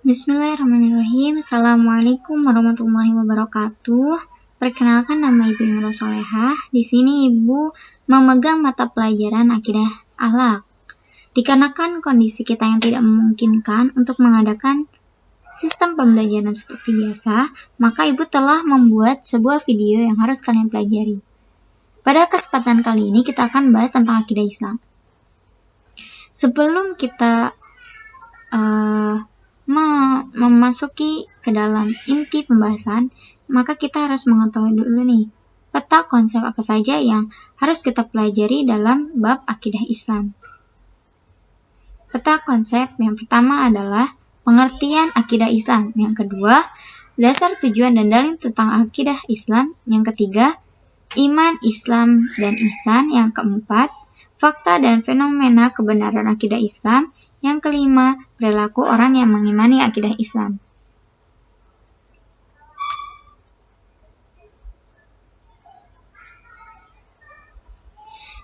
Bismillahirrahmanirrahim. Assalamualaikum warahmatullahi wabarakatuh. Perkenalkan, nama Ibu Nurul Solehah. Di sini Ibu memegang mata pelajaran akidah akhlak. Dikarenakan kondisi kita yang tidak memungkinkan untuk mengadakan sistem pembelajaran seperti biasa, maka Ibu telah membuat sebuah video yang harus kalian pelajari. Pada kesempatan kali ini kita akan bahas tentang akidah Islam. Sebelum kita memasuki ke dalam inti pembahasan, maka kita harus mengetahui dulu nih, peta konsep apa saja yang harus kita pelajari dalam bab akidah Islam. Peta konsep yang pertama adalah pengertian akidah Islam, yang kedua, dasar tujuan dan dalil tentang akidah Islam, yang ketiga, iman, Islam, dan ihsan, yang keempat, fakta dan fenomena kebenaran akidah Islam, yang kelima, perilaku orang yang mengimani akidah Islam.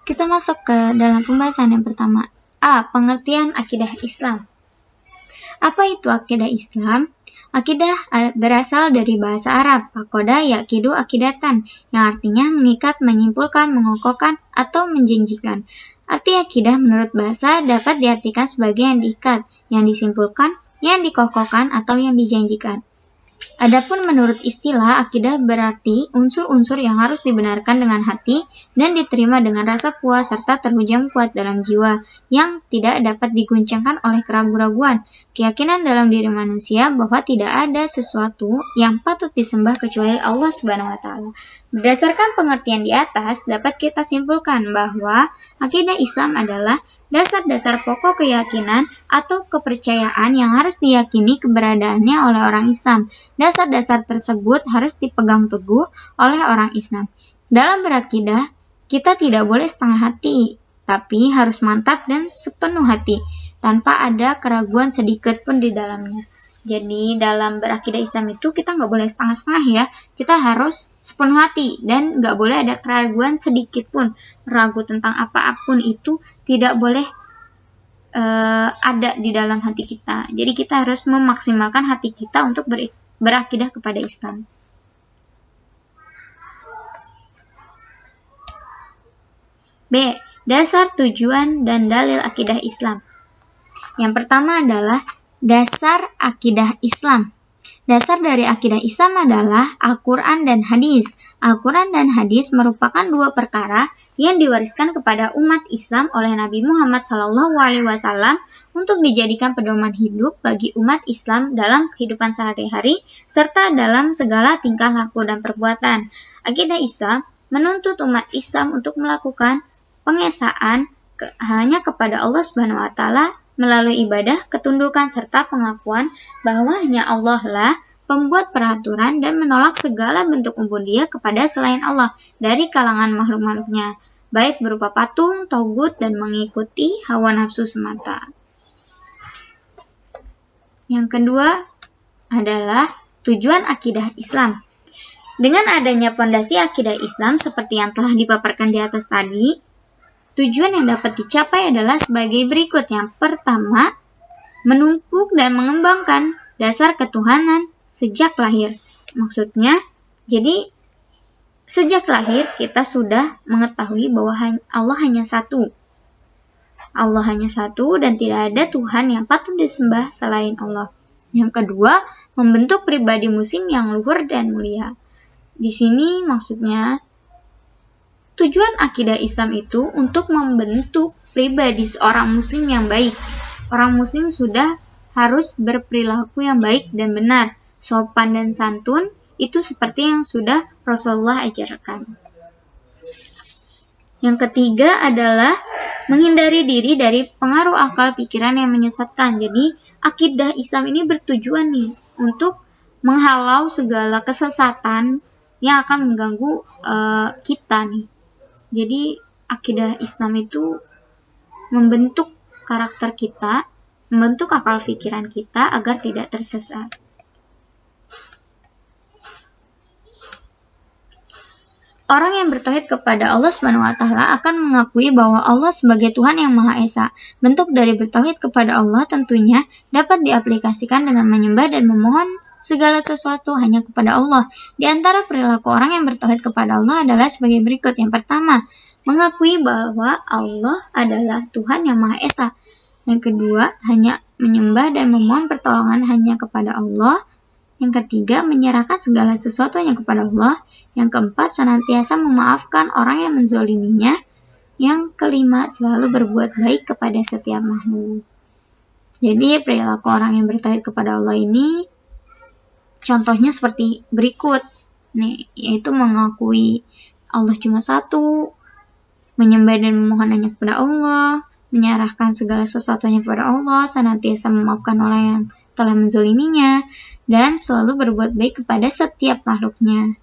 Kita masuk ke dalam pembahasan yang pertama. A. Pengertian akidah Islam. Apa itu akidah Islam? Akidah berasal dari bahasa Arab, akoda yakidu akidatan, yang artinya mengikat, menyimpulkan, mengokohkan, atau menjanjikan. Arti akidah menurut bahasa dapat diartikan sebagai yang diikat, yang disimpulkan, yang dikokohkan, atau yang dijanjikan. Adapun menurut istilah, akidah berarti unsur-unsur yang harus dibenarkan dengan hati dan diterima dengan rasa puas serta terhujam kuat dalam jiwa yang tidak dapat diguncangkan oleh keraguan-raguan. Keyakinan dalam diri manusia bahwa tidak ada sesuatu yang patut disembah kecuali Allah Subhanahu wa Ta'ala. Berdasarkan pengertian di atas, dapat kita simpulkan bahwa akidah Islam adalah dasar-dasar pokok keyakinan atau kepercayaan yang harus diyakini keberadaannya oleh orang Islam. Dasar-dasar tersebut harus dipegang teguh oleh orang Islam. Dalam berakidah, kita tidak boleh setengah hati, tapi harus mantap dan sepenuh hati, tanpa ada keraguan sedikit pun di dalamnya. Jadi dalam berakidah Islam itu kita nggak boleh setengah-setengah ya, kita harus sepenuh hati dan nggak boleh ada keraguan sedikit pun. Ragu tentang apapun itu tidak boleh ada di dalam hati kita. Jadi kita harus memaksimalkan hati kita untuk berakidah kepada Islam. B. Dasar, tujuan, dan dalil akidah Islam. Yang pertama adalah dasar akidah Islam. Dasar dari akidah Islam adalah Al-Quran dan Hadis. Al-Quran dan Hadis merupakan dua perkara yang diwariskan kepada umat Islam oleh Nabi Muhammad SAW untuk dijadikan pedoman hidup bagi umat Islam dalam kehidupan sehari-hari serta dalam segala tingkah laku dan perbuatan. Akidah Islam menuntut umat Islam untuk melakukan pengesaan hanya kepada Allah Subhanahu wa Ta'ala melalui ibadah, ketundukan, serta pengakuan bahwa hanya Allah lah pembuat peraturan dan menolak segala bentuk ubudiyah kepada selain Allah dari kalangan makhluk-makhluknya, baik berupa patung, togut, dan mengikuti hawa nafsu semata. Yang kedua adalah tujuan akidah Islam. Dengan adanya pondasi akidah Islam seperti yang telah dipaparkan di atas tadi, tujuan yang dapat dicapai adalah sebagai berikut. Yang pertama, menumpuk dan mengembangkan dasar ketuhanan sejak lahir. Maksudnya, jadi sejak lahir kita sudah mengetahui bahwa Allah hanya satu. Allah hanya satu dan tidak ada Tuhan yang patut disembah selain Allah. Yang kedua, membentuk pribadi muslim yang luhur dan mulia. Di sini maksudnya, tujuan akidah Islam itu untuk membentuk pribadi seorang muslim yang baik. Orang muslim sudah harus berperilaku yang baik dan benar, sopan dan santun, itu seperti yang sudah Rasulullah ajarkan. Yang ketiga adalah menghindari diri dari pengaruh akal pikiran yang menyesatkan. Jadi akidah Islam ini bertujuan nih untuk menghalau segala kesesatan yang akan mengganggu kita nih. Jadi akidah Islam itu membentuk karakter kita, membentuk akal pikiran kita agar tidak tersesat. Orang yang bertauhid kepada Allah Subhanahu wa taala akan mengakui bahwa Allah sebagai Tuhan yang Maha Esa. Bentuk dari bertauhid kepada Allah tentunya dapat diaplikasikan dengan menyembah dan memohon segala sesuatu hanya kepada Allah. Di antara perilaku orang yang bertauhid kepada Allah adalah sebagai berikut. Yang pertama, mengakui bahwa Allah adalah Tuhan yang Maha Esa. Yang kedua, hanya menyembah dan memohon pertolongan hanya kepada Allah. Yang ketiga, menyerahkan segala sesuatunya kepada Allah. Yang keempat, senantiasa memaafkan orang yang menzoliminya. Yang kelima, selalu berbuat baik kepada setiap makhluk. Jadi, perilaku orang yang bertauhid kepada Allah ini contohnya seperti berikut. Nih, yaitu mengakui Allah cuma satu, menyembah dan memohon hanya kepada Allah, menyerahkan segala sesuatunya kepada Allah, senantiasa memaafkan orang yang telah menzoliminya, dan selalu berbuat baik kepada setiap makhluknya.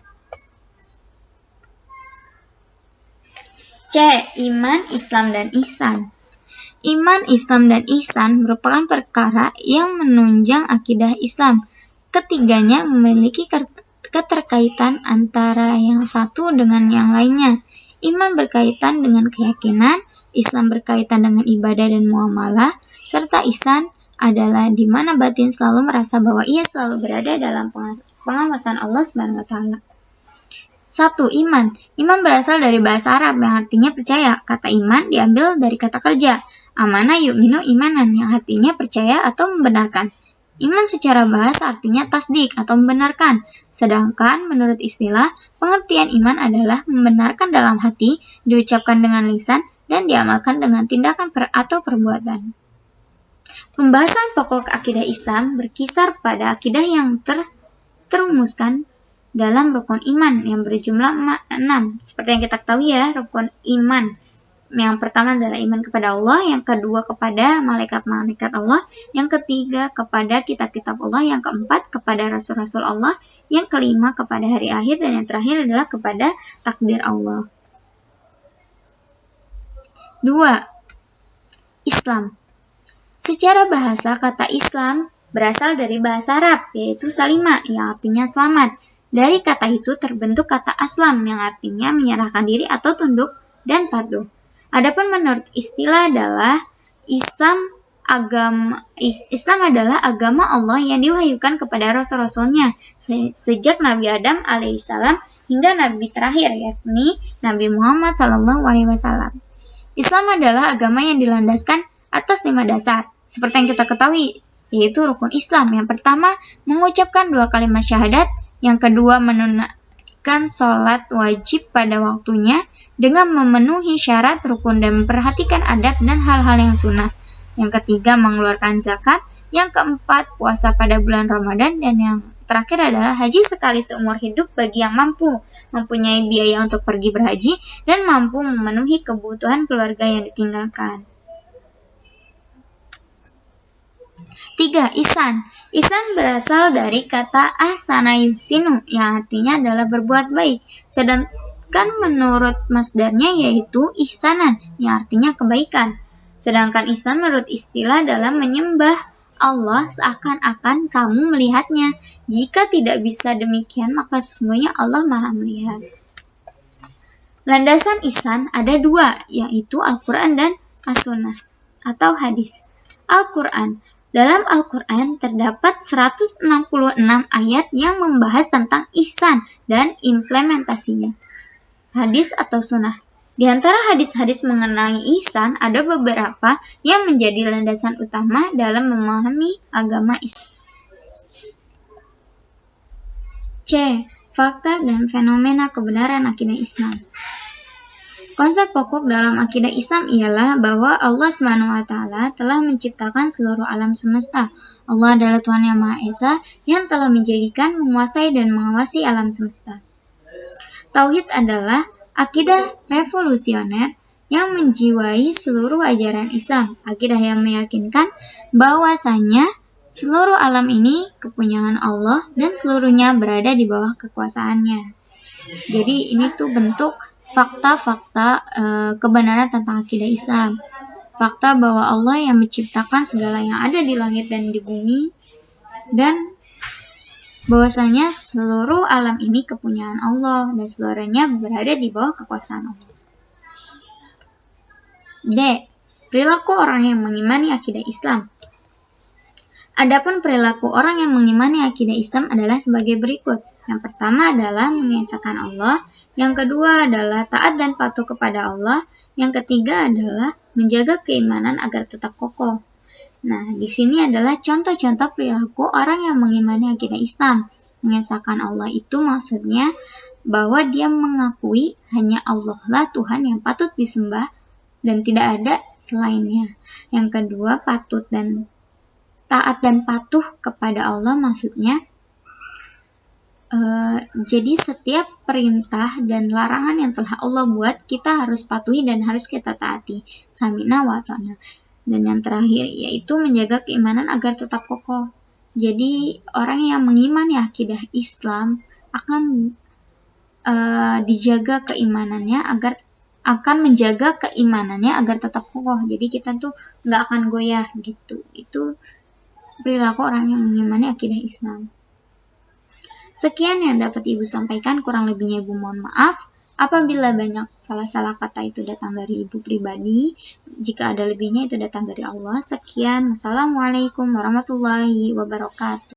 C. Iman, Islam, dan Ihsan. Iman, Islam, dan Ihsan merupakan perkara yang menunjang akidah Islam. Ketiganya memiliki keterkaitan antara yang satu dengan yang lainnya. Iman berkaitan dengan keyakinan, Islam berkaitan dengan ibadah dan muamalah, serta Ihsan adalah di mana batin selalu merasa bahwa ia selalu berada dalam pengawasan Allah Subhanahu wa taala. 1. Iman. Iman berasal dari bahasa Arab yang artinya percaya. Kata iman diambil dari kata kerja. Amana yu'minu imanan yang artinya percaya atau membenarkan. Iman secara bahasa artinya tasdik atau membenarkan. Sedangkan menurut istilah, pengertian iman adalah membenarkan dalam hati, diucapkan dengan lisan, dan diamalkan dengan tindakan atau perbuatan. Pembahasan pokok akidah Islam berkisar pada akidah yang terumuskan dalam rukun iman yang berjumlah 6. Seperti yang kita ketahui ya, rukun iman. Yang pertama adalah iman kepada Allah, yang kedua kepada malaikat-malaikat Allah, yang ketiga kepada kitab-kitab Allah, yang keempat kepada rasul-rasul Allah, yang kelima kepada hari akhir, dan yang terakhir adalah kepada takdir Allah. 2. Islam. Secara bahasa, kata Islam berasal dari bahasa Arab, yaitu salima, yang artinya selamat. Dari kata itu terbentuk kata aslam, yang artinya menyerahkan diri atau tunduk dan patuh. Adapun menurut istilah adalah Islam adalah agama Allah yang diwahyukan kepada rasul-rasulnya sejak Nabi Adam alaihissalam hingga Nabi terakhir, yakni Nabi Muhammad SAW. Islam adalah agama yang dilandaskan atas 5 dasar, seperti yang kita ketahui, yaitu rukun Islam. Yang pertama, mengucapkan 2 kalimat syahadat. Yang kedua, menunaikan sholat wajib pada waktunya dengan memenuhi syarat rukun dan memperhatikan adab dan hal-hal yang sunnah. Yang ketiga, mengeluarkan zakat. Yang keempat, puasa pada bulan Ramadan. Dan yang terakhir adalah haji sekali seumur hidup bagi yang mempunyai biaya untuk pergi berhaji dan mampu memenuhi kebutuhan keluarga yang ditinggalkan. 3. Ihsan. Ihsan berasal dari kata ahsana yuhsinu yang artinya adalah berbuat baik. Sedangkan menurut masdarnya yaitu ihsanan yang artinya kebaikan. Sedangkan ihsan menurut istilah adalah menyembah Allah seakan-akan kamu melihatnya. Jika tidak bisa demikian, maka sesungguhnya Allah Maha melihat. Landasan ihsan ada 2, yaitu Al-Quran dan As-Sunnah atau hadis. Al-Quran. Dalam Al-Quran terdapat 166 ayat yang membahas tentang ihsan dan implementasinya. Hadis atau sunnah. Di antara hadis-hadis mengenai ihsan ada beberapa yang menjadi landasan utama dalam memahami agama Islam. C. Fakta dan fenomena kebenaran akidah Islam. Konsep pokok dalam akidah Islam ialah bahwa Allah SWT telah menciptakan seluruh alam semesta. Allah adalah Tuhan yang Maha Esa yang telah menjadikan, menguasai, dan mengawasi alam semesta. Tauhid adalah akidah revolusioner yang menjiwai seluruh ajaran Islam. Akidah yang meyakinkan bahwasanya seluruh alam ini kepunyaan Allah dan seluruhnya berada di bawah kekuasaannya. Jadi ini tuh bentuk fakta-fakta kebenaran tentang akidah Islam. Fakta bahwa Allah yang menciptakan segala yang ada di langit dan di bumi, dan bahwasanya seluruh alam ini kepunyaan Allah dan seluruhnya berada di bawah kekuasaan Allah. D. Perilaku orang yang mengimani akidah Islam. Adapun perilaku orang yang mengimani akidah Islam adalah sebagai berikut. Yang pertama adalah mengesahkan Allah, yang kedua adalah taat dan patuh kepada Allah, yang ketiga adalah menjaga keimanan agar tetap kokoh. Nah, di sini adalah contoh-contoh perilaku orang yang mengimani akidah Islam. Mengesahkan Allah itu maksudnya bahwa dia mengakui hanya Allah lah Tuhan yang patut disembah dan tidak ada selainnya. Yang kedua, taat dan patuh kepada Allah maksudnya jadi setiap perintah dan larangan yang telah Allah buat kita harus patuhi dan harus kita taati. Samina wa ta'na. Dan yang terakhir yaitu menjaga keimanan agar tetap kokoh. Jadi orang yang mengimani akidah Islam akan menjaga keimanannya agar tetap kokoh. Jadi kita tuh nggak akan goyah gitu. Itu perilaku orang yang mengimani akidah Islam. Sekian yang dapat Ibu sampaikan, kurang lebihnya Ibu mohon maaf. Apabila banyak salah-salah kata itu datang dari Ibu pribadi, jika ada lebihnya itu datang dari Allah. Sekian, wassalamualaikum warahmatullahi wabarakatuh.